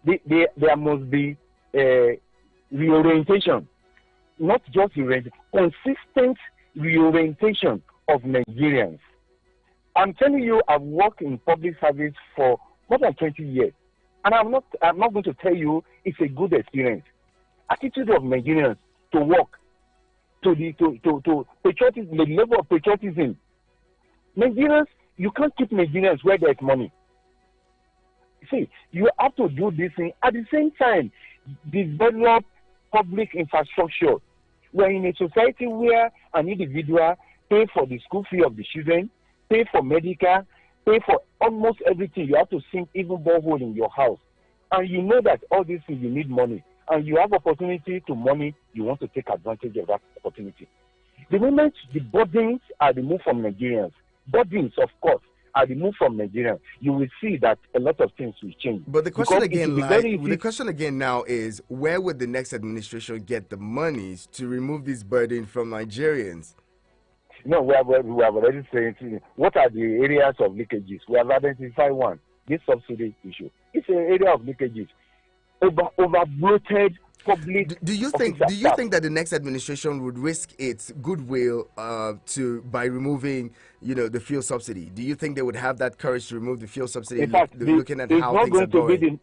there must be reorientation, not just reorientation, consistent reorientation of Nigerians. I'm telling you, I've worked in public service for more than 20 years, and I'm not going to tell you it's a good experience. Attitude of Nigerians to work, to patriotism, the level of patriotism. Nigerians, you can't keep Nigerians where there's money. See, you have to do this thing at the same time. Develop public infrastructure. We're in a society where an individual pay for the school fee of the children, pay for medical, pay for almost everything. You have to sink even borehole in your house. And you know that all these things, you need money. And you have opportunity to money, you want to take advantage of that opportunity. The moment the burdens are removed from Nigerians, burdens, of course, are removed from Nigerians, you will see that a lot of things will change. But the question the question again now is, where would the next administration get the monies to remove this burden from Nigerians? No, we have already said what are the areas of leakages. We have identified one, this subsidy issue. It's an area of leakages. Over bloated public. Do you think that the next administration would risk its goodwill by removing, the fuel subsidy? Do you think they would have that courage to remove the fuel subsidy? In fact, looking at how things are going.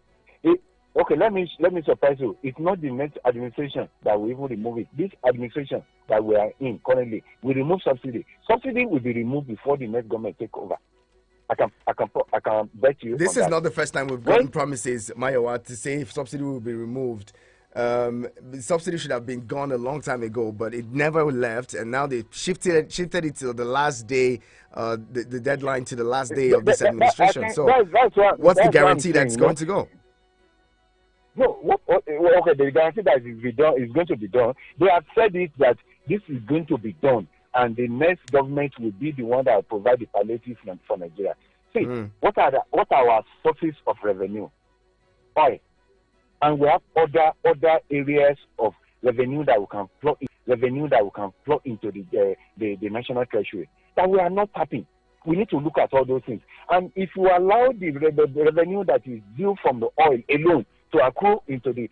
Okay, let me surprise you. It's not the next administration that will even remove it. This administration that we are in currently will remove subsidy. Subsidy will be removed before the next government take over. I can bet you. This is not the first time we've gotten promises, Mayowa, to say if subsidy will be removed. Subsidy should have been gone a long time ago, but it never left, and now they shifted it to the last day, the deadline to the last day of this administration. So, what's the guarantee that's going to go? No, okay, the guarantee that is going to be done. They have said it that this is going to be done, and the next government will be the one that will provide the palliative for Nigeria. See, what are our sources of revenue? Oil. And we have other areas of revenue that we can plug into the national treasury that we are not tapping. We need to look at all those things. And if you allow the revenue that is due from the oil alone to accrue into the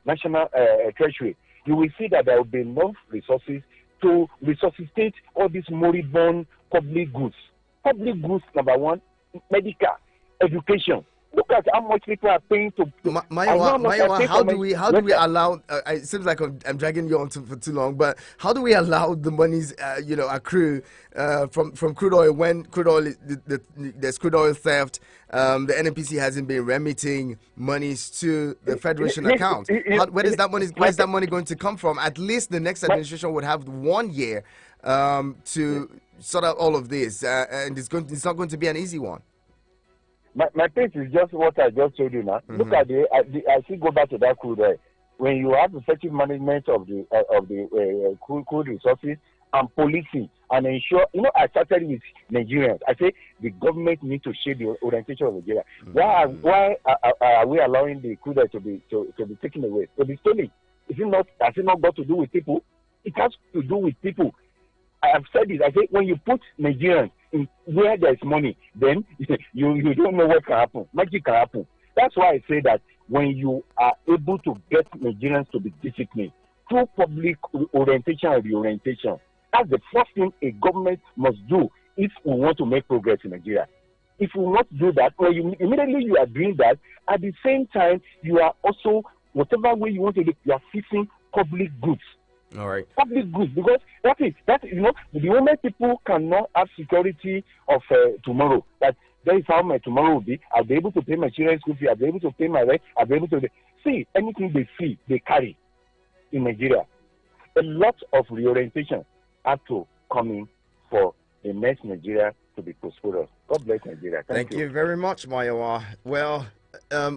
national treasury, you will see that there will be enough resources to resuscitate all these moribund public goods. Public goods, number one, medical, education. Look at how much people are paying to. Mayowa, how do we allow? It seems like I'm dragging you on for too long, but how do we allow the monies, accrue from crude oil when crude oil there's crude oil theft? The NNPC hasn't been remitting monies to the Federation account. Where is that money going to come from? At least the next administration would have 1 year to sort out all of this, and it's not going to be an easy one. My case is just what I just told you now. Look at I still go back to that crude oil. When you have effective management of the crude resources and policing and ensure, I started with Nigerians. I say the government needs to shape the orientation of Nigeria. Why are we allowing the crude oil to be taken away, to be stolen? Has it not got to do with people? It has to do with people. I have said this. I say when you put Nigerians in where there is money, then you don't know what can happen. Magic can happen. That's why I say that when you are able to get Nigerians to be disciplined through public orientation and reorientation, that's the first thing a government must do if we want to make progress in Nigeria. If we not do that, when immediately you are doing that, at the same time you are also, whatever way you want to do, you are fixing public goods. All right. Public goods, because the moment people cannot have security of tomorrow, that is how my tomorrow will be. I'll be able to pay my children's school fee. I'll be able to pay my rent. I'll be able to see anything they see, they carry in Nigeria. A lot of reorientation have to come in for the next Nigeria to be prosperous. God bless Nigeria. Thank you very much, Mayowa. Well,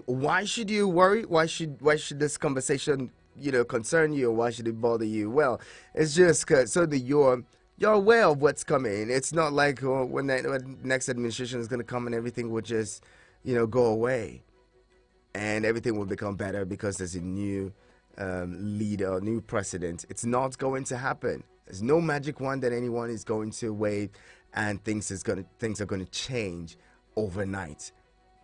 why should you worry? Why should this conversation concern you, or why should it bother you? Well, it's just so that you're aware of what's coming. It's not like when the next administration is going to come and everything will just go away and everything will become better because there's a new leader, new president. It's not going to happen. There's no magic wand that anyone is going to wave and things are going to change overnight.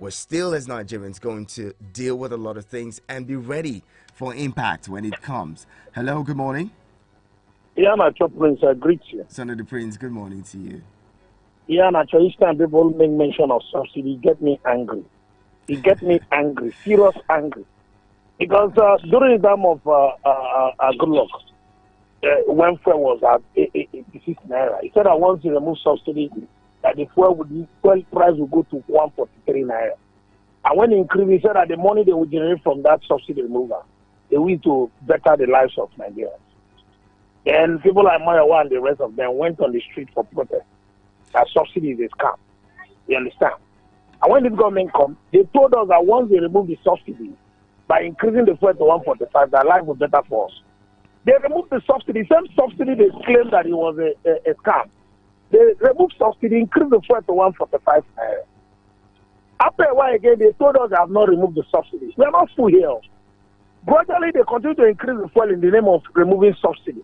we're still, as Nigerians, going to deal with a lot of things and be ready for impact when it comes. Hello, good morning. Yeah, Nacho Prince, I greet you. Son of the Prince, good morning to you. Yeah, Nacho, each time people make mention of subsidy, it get me angry. It get me angry, serious angry. Because during the time of good luck, when fuel was at 86 naira, he said that once you remove subsidy, that the fuel price will go to 143 naira. And when he increased, he said that the money they would generate from that subsidy removal, they will to better the lives of Nigerians. Then people like Mayawa and the rest of them went on the street for protest. That subsidy is a scam. You understand? And when this government come, they told us that once they remove the subsidy, by increasing the fuel to 145, their life will be better for us. They removed the subsidy. Same subsidy they claimed that it was a scam. They removed subsidy, increased the fuel to 145. After a while again, they told us they have not removed the subsidy. We are not full here. Gradually, they continue to increase the fuel in the name of removing subsidy.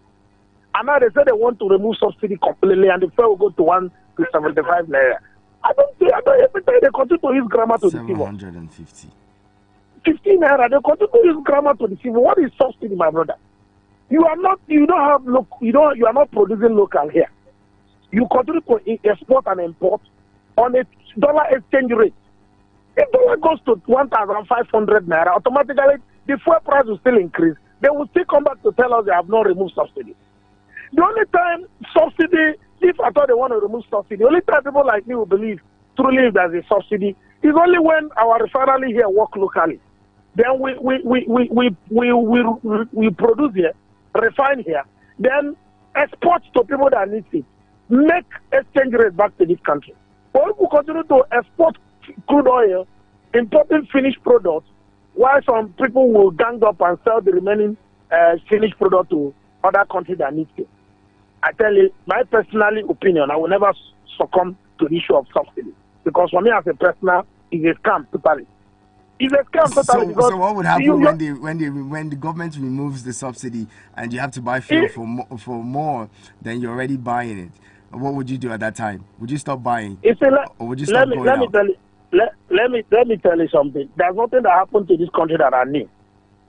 And now they say they want to remove subsidy completely and the fuel will go to 175 naira. I don't every time they continue to use grammar to deceive us. 750. 15 naira, they continue to use grammar to deceive us. What is subsidy, my brother? You are not producing local here. You continue to export and import on a dollar exchange rate. If dollar goes to 1,500 naira, automatically the fuel price will still increase. They will still come back to tell us they have not removed subsidy. The only time subsidy, if I thought they want to remove subsidy, the only time people like me will believe truly there's a subsidy is only when our refinery here work locally. Then we produce here, refine here, then export to people that need it, make exchange rate back to this country. But if we continue to export crude oil, importing finished products, while some people will gang up and sell the remaining finished product to other countries that need it. I tell you, my personal opinion, I will never succumb to the issue of subsidy. Because for me as a personal, it's a scam totally. It's a scam totally. So what would happen when the government removes the subsidy and you have to buy fuel for more than you're already buying it? What would you do at that time? Would you stop buying? Or would you stop going out? Let me tell you something. There's nothing that happened to this country that I knew.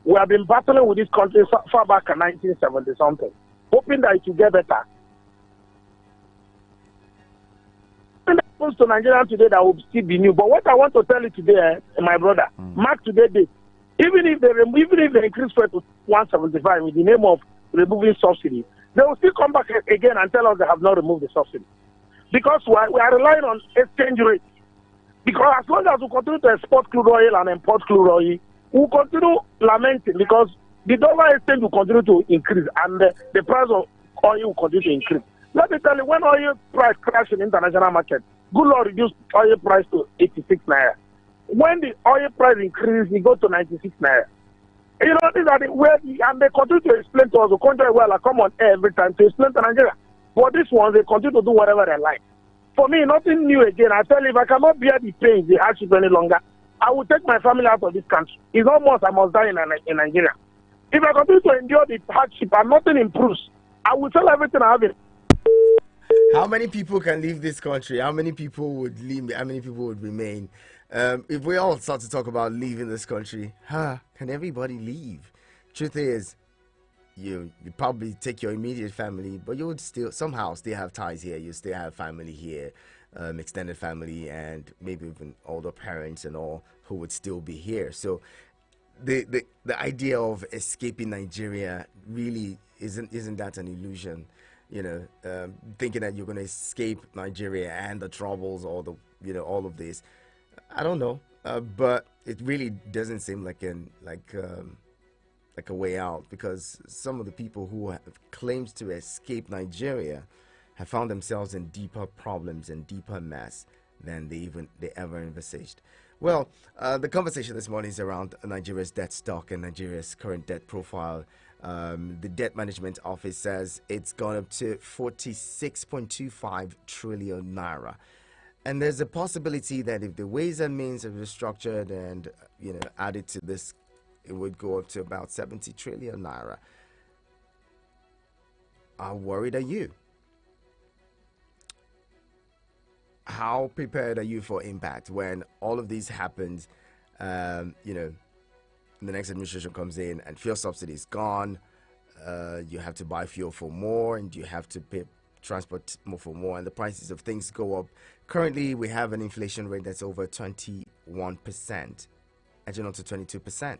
We have been battling with this country far back in 1970 something, hoping that it will get better. What happens to Nigeria today that will still be new? But what I want to tell you today, my brother, mark today date. Even if they increase fuel to 175 with the name of removing subsidy, they will still come back again and tell us they have not removed the subsidy. Because we are relying on exchange rate. Because as long as we continue to export crude oil and import crude oil, we will continue lamenting because the dollar exchange will continue to increase and the price of oil will continue to increase. Let me tell you, when oil price crashed in the international market, good Lord reduced oil price to 86 naira. When the oil price increased, it goes to 96 naira. You know, these are the ways, and they continue to explain to us, the country well, I come on air every time to explain to Nigeria. But this one, they continue to do whatever they like. For me, nothing new again. I tell you, if I cannot bear the pain, the hardship any longer, I will take my family out of this country. It's almost I must die in Nigeria. If I continue to endure the hardship and nothing improves, I will sell everything I have in. How many people can leave this country? How many people would leave? How many people would remain? If we all start to talk about leaving this country, can everybody leave? Truth is, you probably take your immediate family, but you would still somehow still have ties here. You still have family here, extended family, and maybe even older parents and all who would still be here. So the idea of escaping Nigeria really isn't that an illusion? You know, thinking that you're going to escape Nigeria and the troubles or all of this. I don't know, but it really doesn't seem like a way out, because some of the people who have claimed to escape Nigeria have found themselves in deeper problems and deeper mess than they ever envisaged. Well, the conversation this morning is around Nigeria's debt stock and Nigeria's current debt profile. The Debt Management Office says it's gone up to 46.25 trillion naira. And there's a possibility that if the ways and means are restructured and added to this, it would go up to about 70 trillion naira. How worried are you? how prepared are you for impact when all of this happens? The next administration comes in and fuel subsidy is gone. You have to buy fuel for more, and you have to pay transport more for more, and the prices of things go up. Currently, we have an inflation rate that's over 21%, edging on to 22%.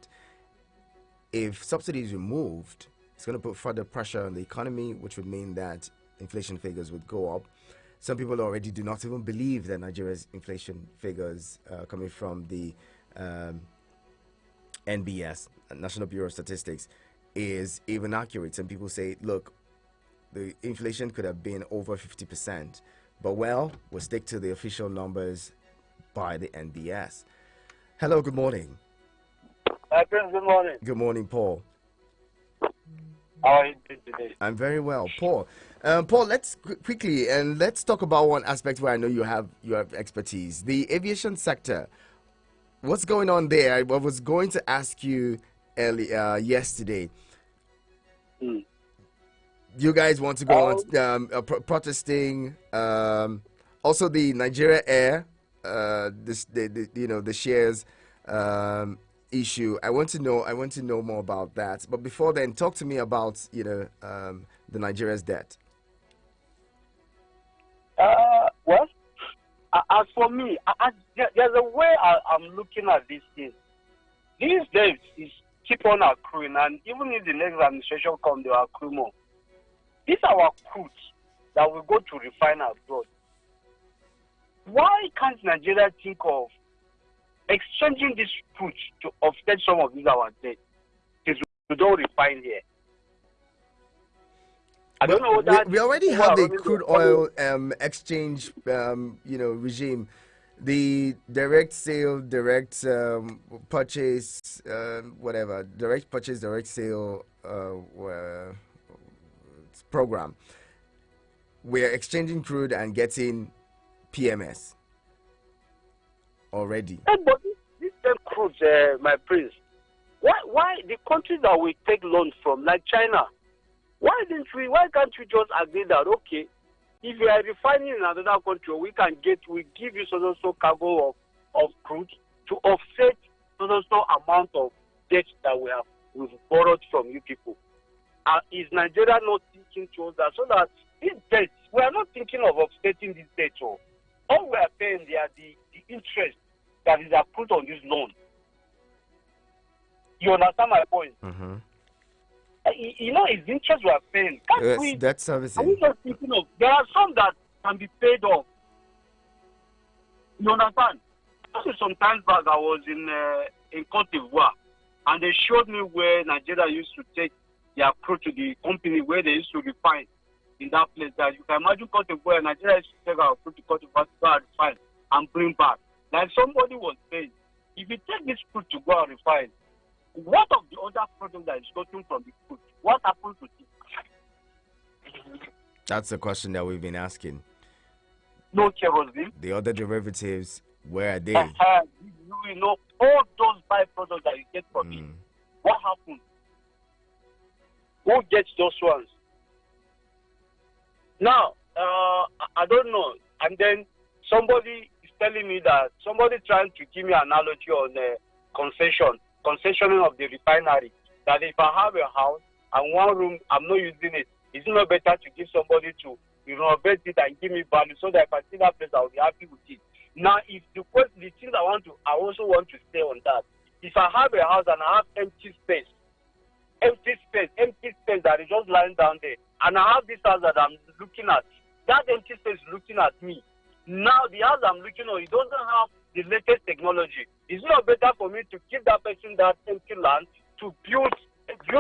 If subsidy is removed, it's going to put further pressure on the economy, which would mean that inflation figures would go up. Some people already do not even believe that Nigeria's inflation figures coming from the NBS, National Bureau of Statistics, is even accurate. Some people say, look, the inflation could have been over 50%, but we'll stick to the official numbers by the NBS. Hello, good morning. Prince, good morning. Good morning, Paul. How are you doing today? I'm very well, Paul. Paul, let's let's talk about one aspect where I know you have expertise: the aviation sector. What's going on there? I was going to ask you yesterday. You guys want to go on protesting? Also, the Nigeria Air, the shares issue. I want to know more about that. But before then, talk to me about the Nigeria's debt. Well, as for me, there's a way I'm looking at these things. These debts is keep on accruing, and even if the next administration comes, they will accrue more. These are our crude that we go to refine abroad. Why can't Nigeria think of exchanging this crude to offset some of these our debt? Because we don't refine here. I don't know that we already have the crude oil exchange regime, the direct sale, direct purchase, whatever, direct purchase, direct sale program. We're exchanging crude and getting PMS already. But this crude, my prince, why the countries that we take loans from, like China, why can't we just agree that, okay, if you are refining in another country, we give you so cargo of crude to offset so amount of debt that we've borrowed from you people. Is Nigeria not thinking towards that? So that these debts, we are not thinking of offsetting this debt. All we are paying there the interest that is put on this loan. You understand my point? Mm-hmm. It's interest we are paying. Debt servicing. Are we just thinking of? There are some that can be paid off. You understand? Some time back, I was in Cote d'Ivoire, and they showed me where Nigeria used to take their crude to the company where they used to refine in that place. That you can imagine Cote d'Ivoire, Nigeria used to take our crude to Cote d'Ivoire to go and refine and bring back. Like somebody was saying, if you take this crude to go and refine, what of the other product that is gotten from the crude? What happens to it? That's the question that we've been asking. No kerosene. The other derivatives, where are they? All those byproducts that you get from it. What happens? Who gets those ones? Now, I don't know. And then somebody is telling me that somebody trying to give me an analogy on concessioning of the refinery. That if I have a house and one room, I'm not using it, is it not better to give somebody to renovate it and give me value so that if I see that place, I'll be happy with it? Now, if the things I also want to say on that, if I have a house and I have empty space that is just lying down there, and I have this house that I'm looking at, that empty space is looking at me. Now, the house I'm looking at, it doesn't have the latest technology. Is it not better for me to give that person that empty land to build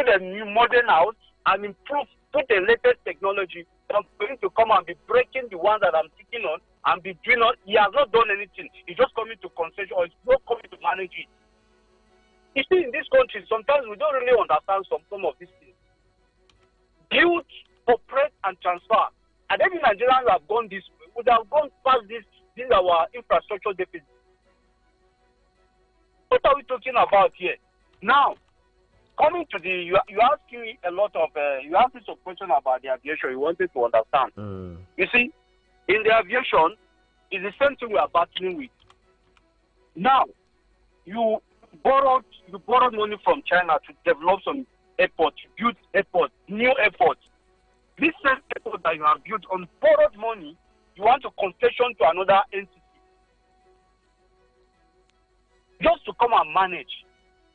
a new modern house and improve, put the latest technology, than for him to come and be breaking the one that I'm sitting on and be doing all? He has not done anything. He's just coming to concession, or he's not coming to manage it. You see, in this country, sometimes we don't really understand some of these things. Build, operate, and transfer. And every Nigerians have gone this way. Would have gone past this our infrastructure deficit. What are we talking about here? Now, coming to you asking me a lot of, you asked me some questions about the aviation you wanted to understand. You see, in the aviation, It's the same thing we are battling with. Now, you borrowed money from China to develop some airports, build airports, new airports. This same airport that you have built on borrowed money, you want to concession to another entity just to come and manage.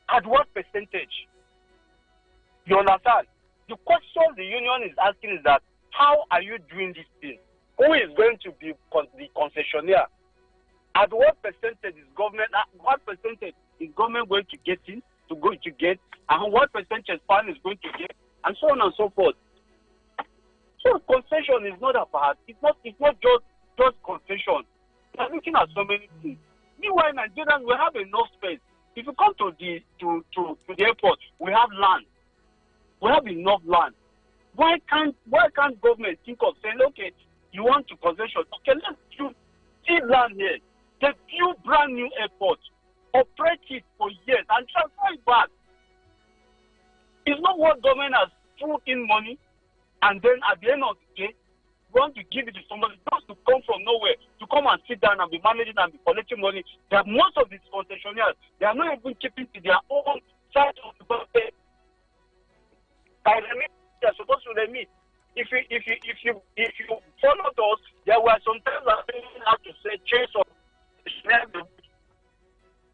At what percentage? You understand? The question the union is asking is that, how are you doing this thing? Who is going to be the concessionaire? At what percentage is government? Going to get in? And what percentage farm is going to get? And so on and so forth. So concession is not about. It's not just concession. We're looking at so many things. Meanwhile, Nigerians, we have enough space. If you come to the airport, we have land. We have enough land. Why can't government think of saying, okay, you want to concession? Okay, let's do land here. They build brand new airport, operate it for years, and transfer it back. It's not what government has thrown in money, and then at the end of the day, want to give it to somebody just to come from nowhere, to come and sit down and be managing and be collecting money. That most of these concessionaires, they are not even keeping to their own side of the budget. By remit, they are supposed to remit. If you followed us, there were some times that we have to say change of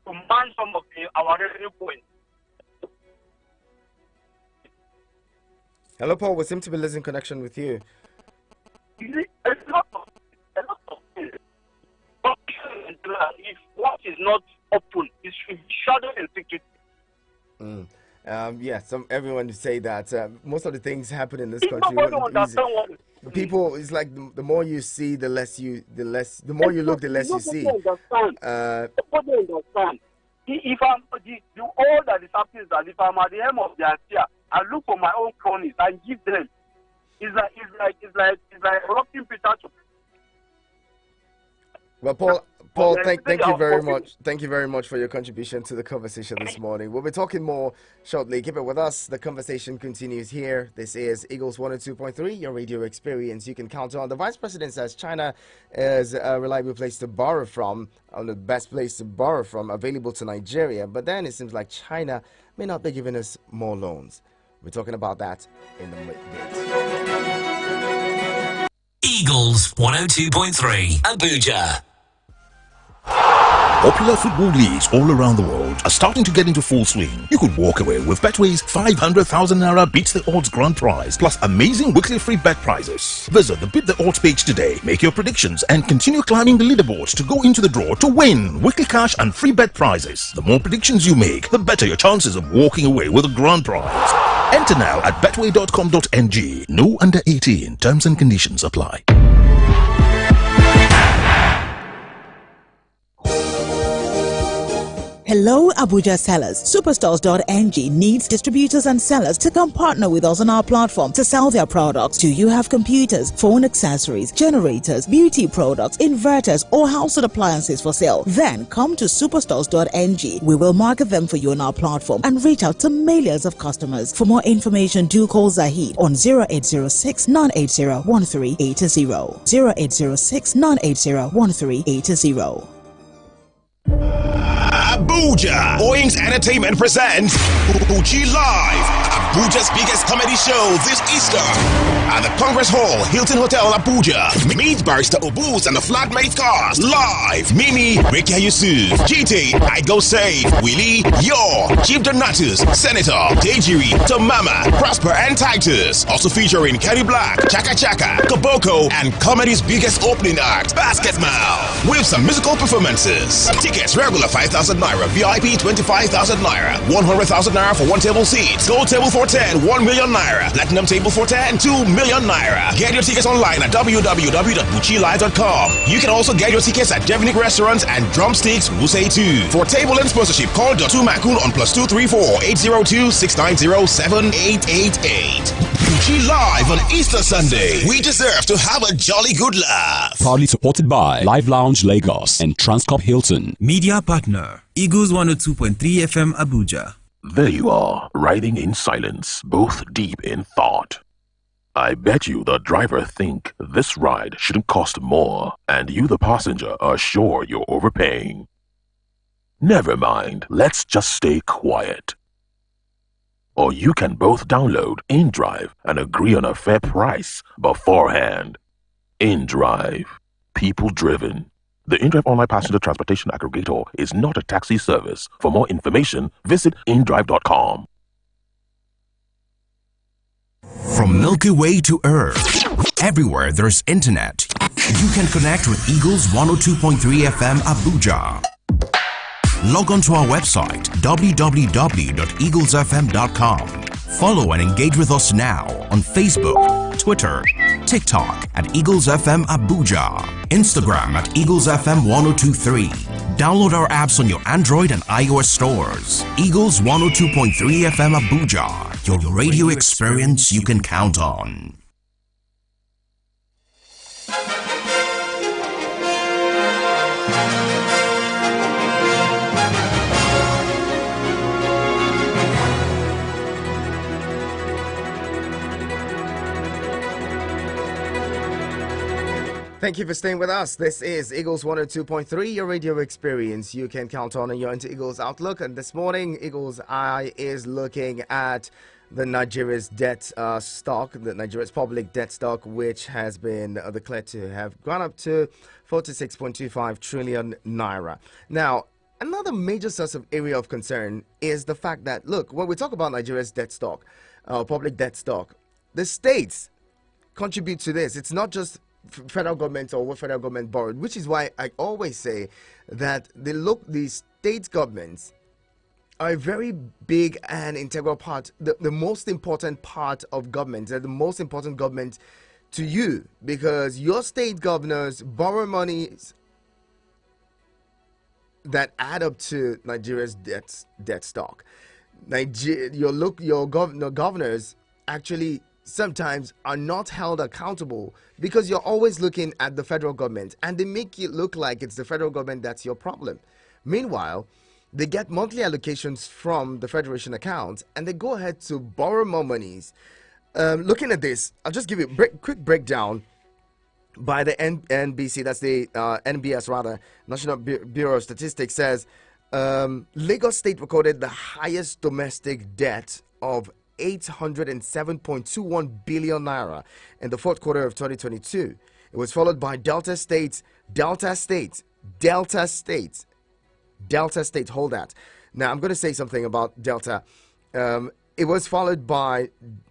to man some of our revenue points. Hello, Paul. We seem to be losing connection with you. A lot of things. If what is not open, it should be shadowed and secret. Everyone would say that most of the things happen in this country. People, it's like the more you see, the more you look, the less you see. Nobody understand. If I'm all that is happening is that if I'm at the end of the idea, I look for my own cronies and give them. It's like rocking Peter to. Well, Paul, thank you very much. Thank you very much for your contribution to the conversation this morning. We'll be talking more shortly. Keep it with us. The conversation continues here. This is Eagles 102.3, your radio experience. You can count on. The Vice President says China is a reliable place to borrow from, the best place to borrow from, available to Nigeria. But then it seems like China may not be giving us more loans. We're talking about that in the bit. Eagles 102.3, Abuja. Popular football leagues all around the world are starting to get into full swing. You could walk away with Betway's 500,000 Naira Beat the Odds grand prize, plus amazing weekly free bet prizes. Visit the Beat the Odds page today, make your predictions, and continue climbing the leaderboards to go into the draw to win weekly cash and free bet prizes. The more predictions you make, the better your chances of walking away with a grand prize. Enter now at betway.com.ng. No under 18. Terms and conditions apply. Hello, Abuja sellers. Superstores.ng needs distributors and sellers to come partner with us on our platform to sell their products. Do you have computers, phone accessories, generators, beauty products, inverters, or household appliances for sale? Then come to Superstores.ng. We will market them for you on our platform and reach out to millions of customers. For more information, do call Zahid on 0806 980 1380. 0806 980 1380. Abuja Owings Entertainment presents Uchi Live, Abuja's biggest comedy show this Easter at the Congress Hall, Hilton Hotel, Abuja. Meet Barrister Obus and the Flatmate cast live. Mimi, Rekia Yusuf, GT, I'd Go Save, Willie, Yor, Chief Donatus, Senator, Dejiri, Tomama, Prosper, and Titus. Also featuring Kenny Black, Chaka Chaka, Koboko, and comedy's biggest opening act, Basketball, with some musical performances. Tickets regular 5,000 Naira, VIP 25,000 Naira, 100,000 Naira for one table seat, Gold table for 10, 1 million Naira, Platinum table for 10, 2 million Naira. Get your tickets online at www.buchilive.com. You can also get your tickets at Devonic Restaurants and Drumsticks Wuse 2. For table and sponsorship, call Dr. Makun on +234 802 690 7888. Buchi Live on Easter Sunday. We deserve to have a jolly good laugh. Proudly supported by Live Lounge Lagos and Transcorp Hilton. Media partner, Eagles 102.3 FM Abuja. There you are, riding in silence, both deep in thought. I bet you the driver think this ride shouldn't cost more, and you the passenger are sure you're overpaying. Never mind, let's just stay quiet. Or you can both download InDrive and agree on a fair price beforehand. InDrive. People driven. The InDrive online passenger transportation aggregator is not a taxi service. For more information, visit indrive.com. From Milky Way to Earth, everywhere there's internet, you can connect with Eagles 102.3 FM Abuja. Log on to our website www.eaglesfm.com. Follow and engage with us now on Facebook, Twitter, TikTok at Eagles FM Abuja, Instagram at Eagles FM 1023. Download our apps on your Android and iOS stores. Eagles 102.3 FM Abuja, your radio experience you can count on. Thank you for staying with us. This is Eagles 102.3, your radio experience you can count on, and you're into Eagles Outlook. And this morning, Eagles Eye is looking at the Nigeria's debt stock, the Nigeria's public debt stock, which has been declared to have gone up to 46.25 trillion naira. Now, another major source of area of concern is the fact that, look, when we talk about Nigeria's debt stock, public debt stock, the states contribute to this. It's not just federal government or what federal government borrowed, which is why I always say that the state governments are a very big and integral part, the most important part of government, the most important government to you, because your state governors borrow monies that add up to Nigeria's debt stock. Your governors actually sometimes are not held accountable because you're always looking at the federal government, and they make it look like it's the federal government that's your problem. Meanwhile, they get monthly allocations from the federation accounts and they go ahead to borrow more monies. Looking at this, I'll just give you a quick breakdown by the NBC, that's the NBS rather, National Bureau of Statistics, says Lagos State recorded the highest domestic debt of 807.21 billion naira in the fourth quarter of 2022. It was followed by Delta State, hold that. Now I'm going to say something about Delta. It was followed by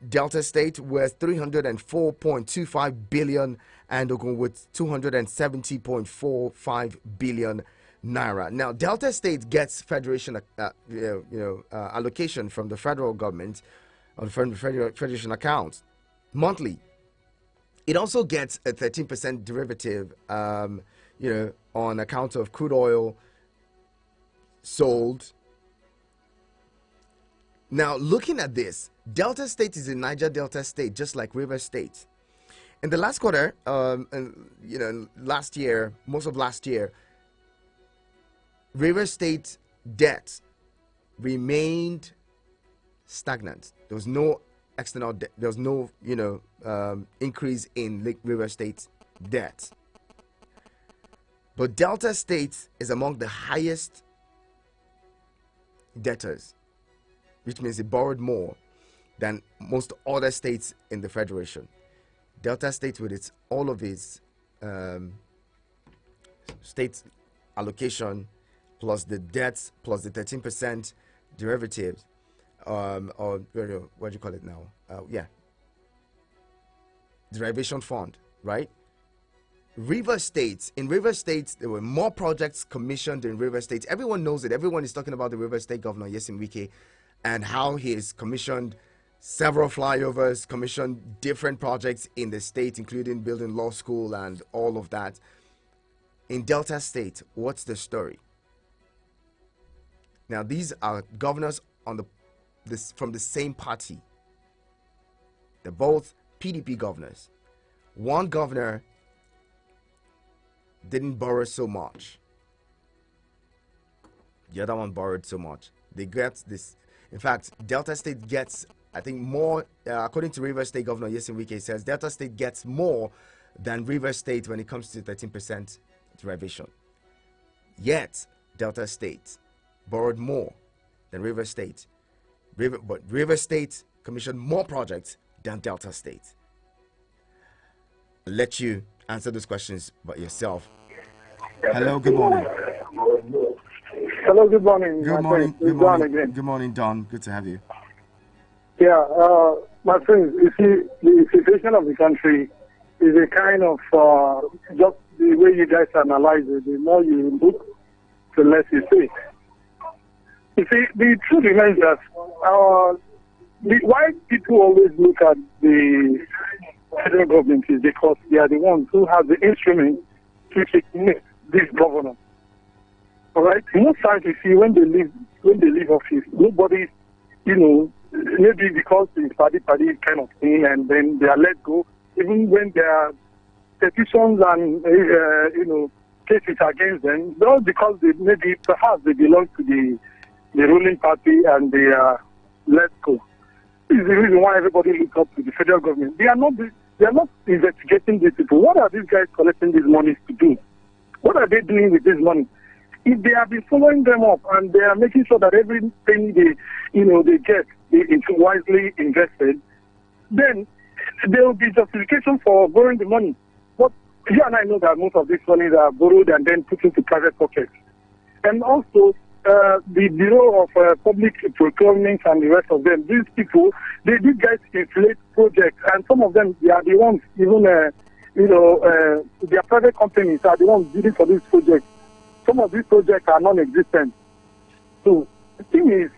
Delta State with 304.25 billion and Ogun with 270.45 billion naira. Now Delta State gets federation allocation from the federal government on federation accounts monthly. It also gets a 13% derivative, on account of crude oil sold. Now, looking at this, Delta State is a Niger Delta State, just like River State. In the last quarter, last year, most of last year, River State debt remained stagnant. There was no external debt. There was no, increase in River State debt. But Delta State is among the highest debtors, which means it borrowed more than most other states in the federation. Delta State, with all of its state allocation, plus the debts, plus the 13% derivatives, or what do you call it now? Derivation fund, right? In River State, there were more projects commissioned in River State. Everyone knows it. Everyone is talking about the River State Governor, Yesim Wike, and how he has commissioned several flyovers, commissioned different projects in the state, including building law school and all of that. In Delta State, what's the story? Now, these are governors from the same party. They're both PDP governors. One governor didn't borrow so much. The other one borrowed so much. They get this. In fact, Delta State gets I think more, according to Rivers State Governor Yesin Wike, says Delta State gets more than Rivers State when it comes to 13% derivation. Yet, Delta State borrowed more than Rivers State. But Rivers State commissioned more projects than Delta State. I'll let you answer those questions by yourself. Hello, good morning. Hello, good morning. Good morning. Good morning. Good morning, Don. Good to have you. Yeah, my friends, you see, the situation of the country is a kind of, just the way you guys analyze it, the more you look, the less you see. You see, the truth remains that why people always look at the federal government is because they are the ones who have the instrument to make this governance. All right? Most times you see when they leave office, nobody, maybe because it's party kind of thing, and then they are let go. Even when there are petitions and cases against them, not because perhaps they belong to the ruling party and they are let go. This is the reason why everybody looks up to the federal government. They are not investigating these people. What are these guys collecting these monies to do? What are they doing with this money? If they have been following them up and they are making sure that everything they get is wisely invested, then there will be justification for borrowing the money. But you and I know that most of these monies are borrowed and then put into private pockets. And also, the Bureau of Public Procurement and the rest of them, these people, these guys inflate projects, and some of them, they are the ones, even, their private companies are the ones bidding for these projects. Some of these projects are non-existent. So the thing is,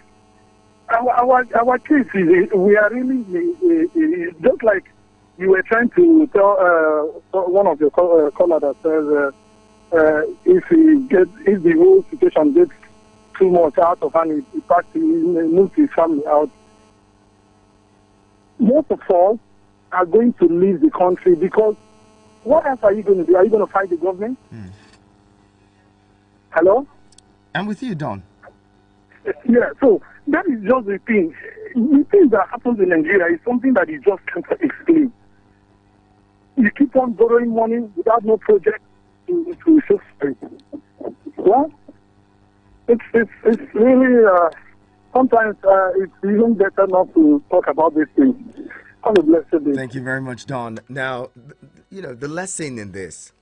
our case is we are really just like you were trying to tell one of your callers that says if the whole situation gets too much out of hand, he practically moves his family out. Most of us are going to leave the country because what else are you going to do? Are you going to fight the government? Hello? I'm with you, Don. Yeah, so that is just the thing. The thing that happens in Nigeria is something that you just can't explain. You keep on borrowing money without no project to sustain. Well, it's really, sometimes it's even better not to talk about these things. Have a blessed day. Thank you very much, Don. Now, the lesson in this,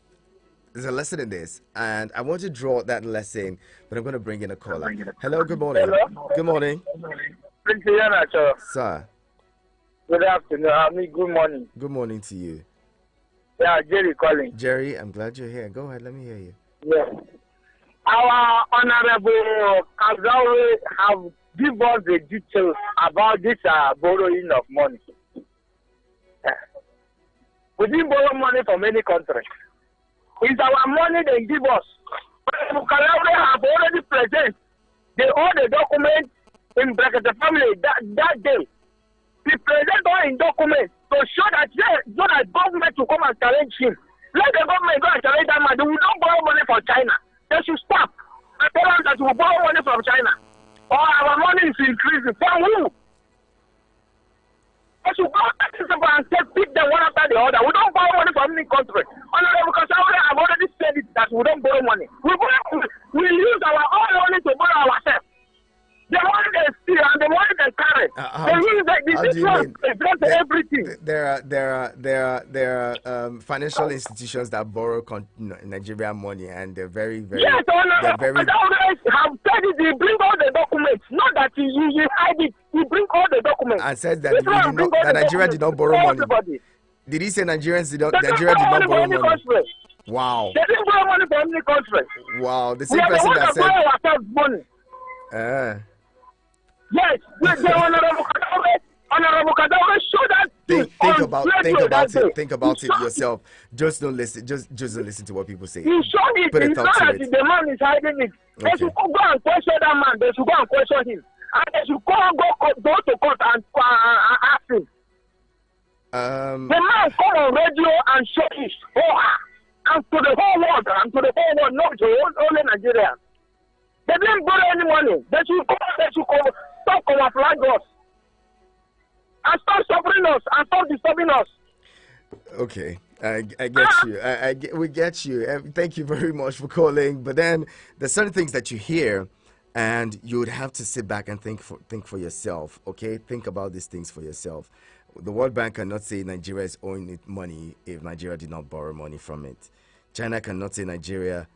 there's a lesson in this, and I want to draw that lesson, but I'm going to bring in a caller. Hello, good morning. Hello? Good morning. Sir. Good afternoon. Good morning. Good morning to you. Yeah, Jerry calling. Jerry, I'm glad you're here. Go ahead, let me hear you. Yeah. Our Honorable Kazawe have given us the details about this borrowing of money. We didn't borrow money from any country. It's our money they give us. Kalaure have already present all the documents in the family that day. He present all in documents to show that government to come and challenge him. Let the government go and challenge that man. We don't borrow money from China. They should stop. And tell us that we borrow money from China. Or our money is increasing. From who? They should go and pick them one after the other. We don't borrow money from any country. Because I've already said it that we don't borrow money. We use our own money to borrow ourselves. The money they steal and the money they carry. They use everything. There are financial institutions that borrow Nigerian money, and they're very, very. Yes, they're very. Have said it. They bring all the documents. Not that you hide it. You bring all the documents. And said that Nigeria did not borrow money. Everybody. Did he say Nigeria did not borrow money? Wow. They didn't borrow money from any country. Wow. The same person that said. Borrow ourselves money. Yes, the Honorable Kadawe show that. Think about it yourself. Just don't listen. Just don't listen to what people say. He showed it. It's not that the man is hiding it. They should go and question that man. They should go and question him, and they should go to court and ask him. The man come on radio and show it, and to the whole world, not to only Nigeria. They didn't borrow any money. They should come. Stop camouflage us. and stop suffering us and stop disturbing us. Okay, I get you. We get you. Thank you very much for calling. But then there's certain things that you hear, and you would have to sit back and think for yourself. Okay, think about these things for yourself. The World Bank cannot say Nigeria is owing it money if Nigeria did not borrow money from it. China cannot say Nigeria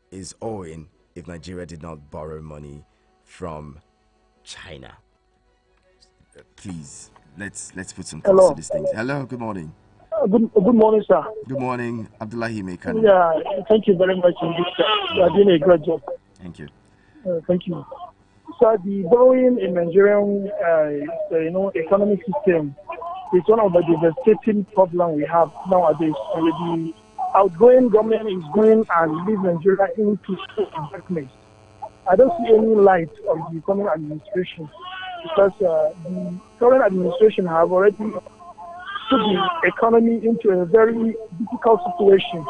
is owing if Nigeria did not borrow money from China. Please, let's put some thoughts to these things. Hello, good morning. Good morning, sir. Good morning, Abdullahi Mekan. Yeah, thank you very much indeed, sir. You are doing a great job. Thank you. Thank you. So the borrowing in Nigerian, economic system is one of the devastating problems we have nowadays. The outgoing government is going and leave Nigeria into darkness. I don't see any light of the coming administration because the current administration have already put the economy into a very difficult situation.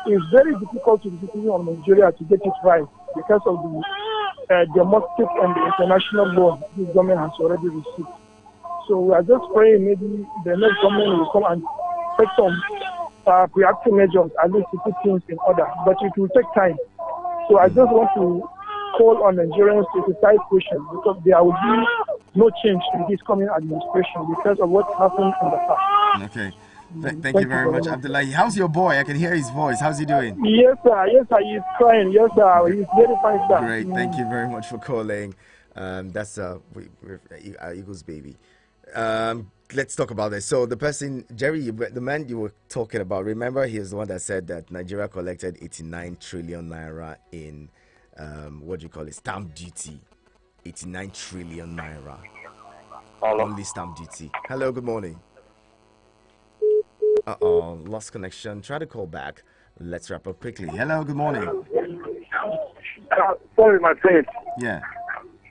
It's very difficult to the citizens of Nigeria to get it right because of the domestic and the international loan this government has already received. So we are just praying maybe the next government will come and take some proactive measures, at least to put things in order. But it will take time. So I just want to call on Nigerians to exercise patience because there will be no change in this coming administration because of what happened in the past. Okay. Thank you very much, Abdullahi. How's your boy? I can hear his voice. How's he doing? Yes, sir. Yes, sir. He's crying. Yes, sir. He's very fine, sir. Great. Thank you very much for calling. That's our Eagles baby. Let's talk about this. So the person, Jerry, the man you were talking about, remember he is the one that said that Nigeria collected 89 trillion naira in, stamp duty. 89 trillion naira. Hello. Only stamp duty. Hello, good morning. Lost connection. Try to call back. Let's wrap up quickly. Hello, good morning. Sorry, my friend. Yeah.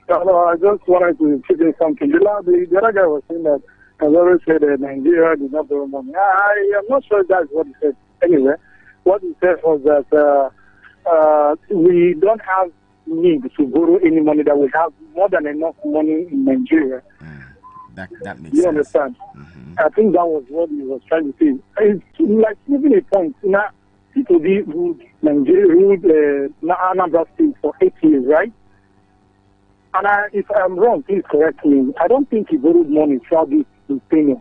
I just wanted to chip in something. The other guy was saying that has always said that Nigeria did not borrow money. I am not sure that's what he said. Anyway, what he said was that we don't have need to borrow any money, that we have more than enough money in Nigeria. That makes sense. You understand? Mm-hmm. I think that was what he was trying to say. It's like even a point. Now, people ruled Anambra State for 8 years, right? And if I'm wrong, please correct me. I don't think he borrowed money throughout this tenure.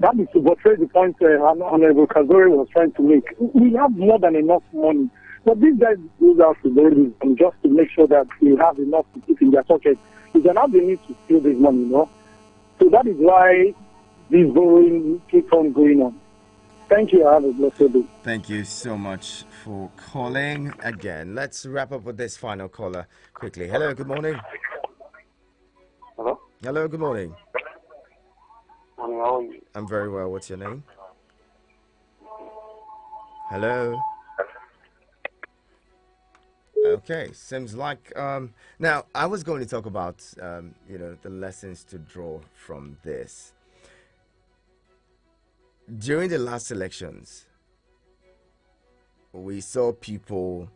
That is to portray the point Honorable Kazori was trying to make. We have more than enough money. But these guys goes out to borrow this money just to make sure that they have enough to keep in their pocket. They now they need to steal this money, So that is why this borrowing keeps on going on. Thank you. I have a blessed day. Thank you so much for calling again. Let's wrap up with this final caller quickly. Hello, good morning. Hello? Hello, good morning. Morning, how are you? I'm very well. What's your name? Hello? Okay, seems like now I was going to talk about the lessons to draw from this. During the last elections, we saw people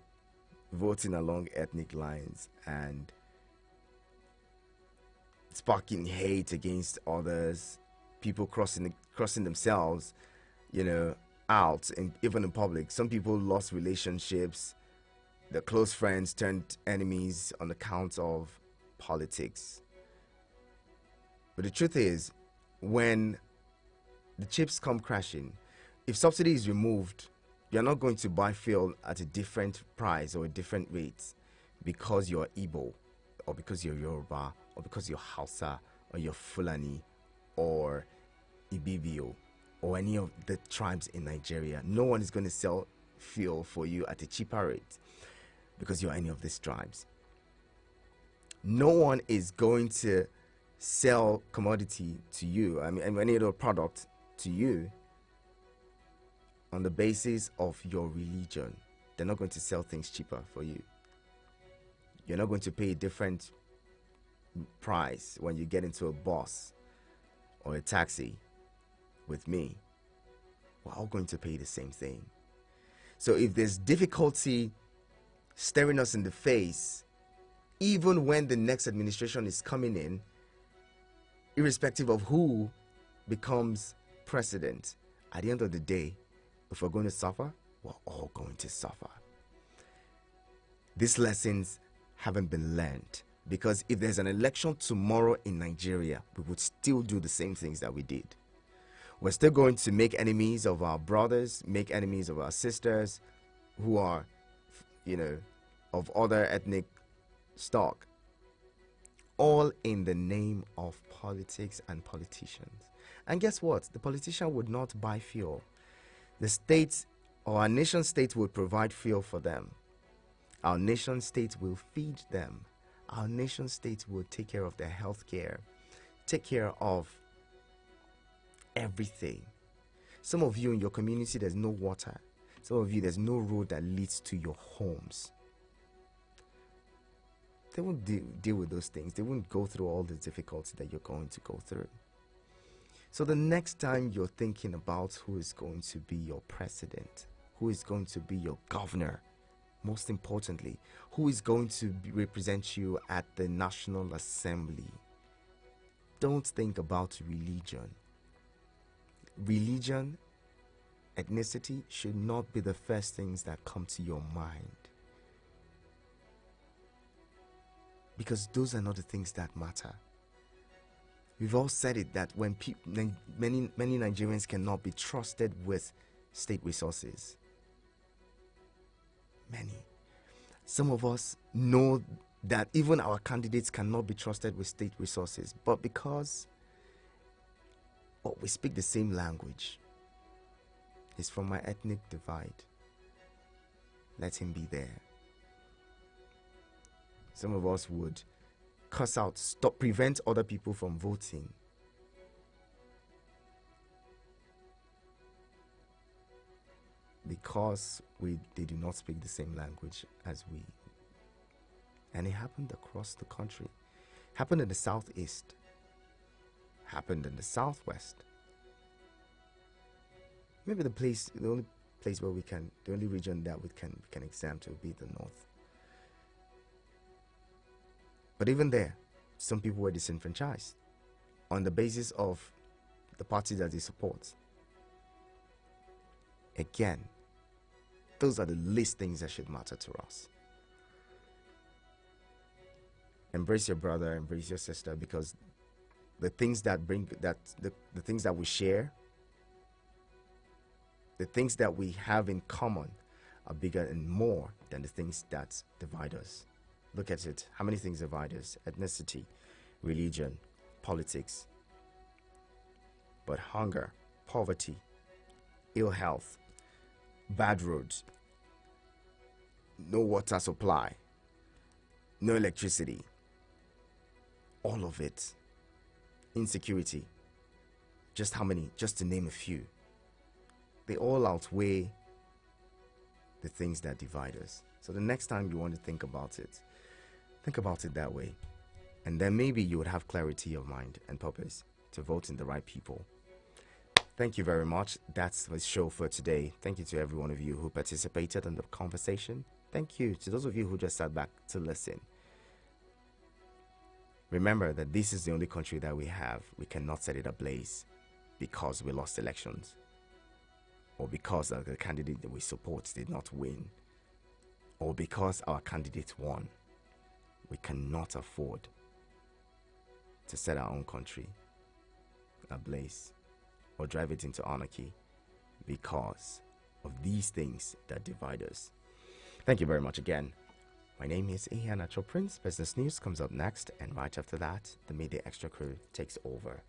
voting along ethnic lines and sparking hate against others, people crossing themselves, out, and even in public. Some people lost relationships. Their close friends turned enemies on account of politics. But the truth is, when the chips come crashing, if subsidy is removed, you're not going to buy fuel at a different price or a different rate because you're Igbo, or because you're Yoruba, or because you're Hausa, or you're Fulani, or Ibibio, or any of the tribes in Nigeria. No one is going to sell fuel for you at a cheaper rate because you're any of these tribes. No one is going to sell commodity to you, any other product to you on the basis of your religion. They're not going to sell things cheaper for you. You're not going to pay a different price when you get into a bus or a taxi with me. We're all going to pay the same thing. So if there's difficulty staring us in the face, even when the next administration is coming in, irrespective of who becomes president, at the end of the day, if we're going to suffer, we're all going to suffer. These lessons haven't been learned, because if there's an election tomorrow in Nigeria, we would still do the same things that we did. We're still going to make enemies of our brothers, make enemies of our sisters who are, of other ethnic stock, all in the name of politics and politicians. And guess what? The politician would not buy fuel. The states, or our nation state, would provide fuel for them. Our nation state will feed them. Our nation state will take care of their health care, take care of everything. Some of you in your community, there's no water. Some of you, there's no road that leads to your homes. They won't deal with those things. They won't go through all the difficulties that you're going to go through. So the next time you're thinking about who is going to be your president, who is going to be your governor, most importantly, who is going to represent you at the National Assembly, don't think about religion. Religion, ethnicity should not be the first things that come to your mind, because those are not the things that matter. We've all said it, that when many Nigerians cannot be trusted with state resources. Many. Some of us know that even our candidates cannot be trusted with state resources, but because we speak the same language, it's from my ethnic divide. Let him be there. Some of us would cuss out, prevent other people from voting. Because they do not speak the same language as we. And it happened across the country. Happened in the southeast. Happened in the southwest. Maybe the only place where the only region that we can exempt will be the north. But even there, some people were disenfranchised on the basis of the party that they support. Again, those are the least things that should matter to us. Embrace your brother, embrace your sister, because the things that the things that we share, the things that we have in common are bigger and more than the things that divide us. Look at it. How many things divide us? Ethnicity, religion, politics. But hunger, poverty, ill health, bad roads, no water supply, no electricity, all of it, insecurity, just how many? Just to name a few. They all outweigh the things that divide us. So the next time you want to think about it that way. And then maybe you would have clarity of mind and purpose to vote in the right people. Thank you very much. That's the show for today. Thank you to every one of you who participated in the conversation. Thank you to those of you who just sat back to listen. Remember that this is the only country that we have. We cannot set it ablaze because we lost elections, or because the candidate that we support did not win, or because our candidate won. We cannot afford to set our own country ablaze or drive it into anarchy because of these things that divide us. Thank you very much again. My name is Ian Natural Prince. Business News comes up next, and right after that, the Media Extra crew takes over.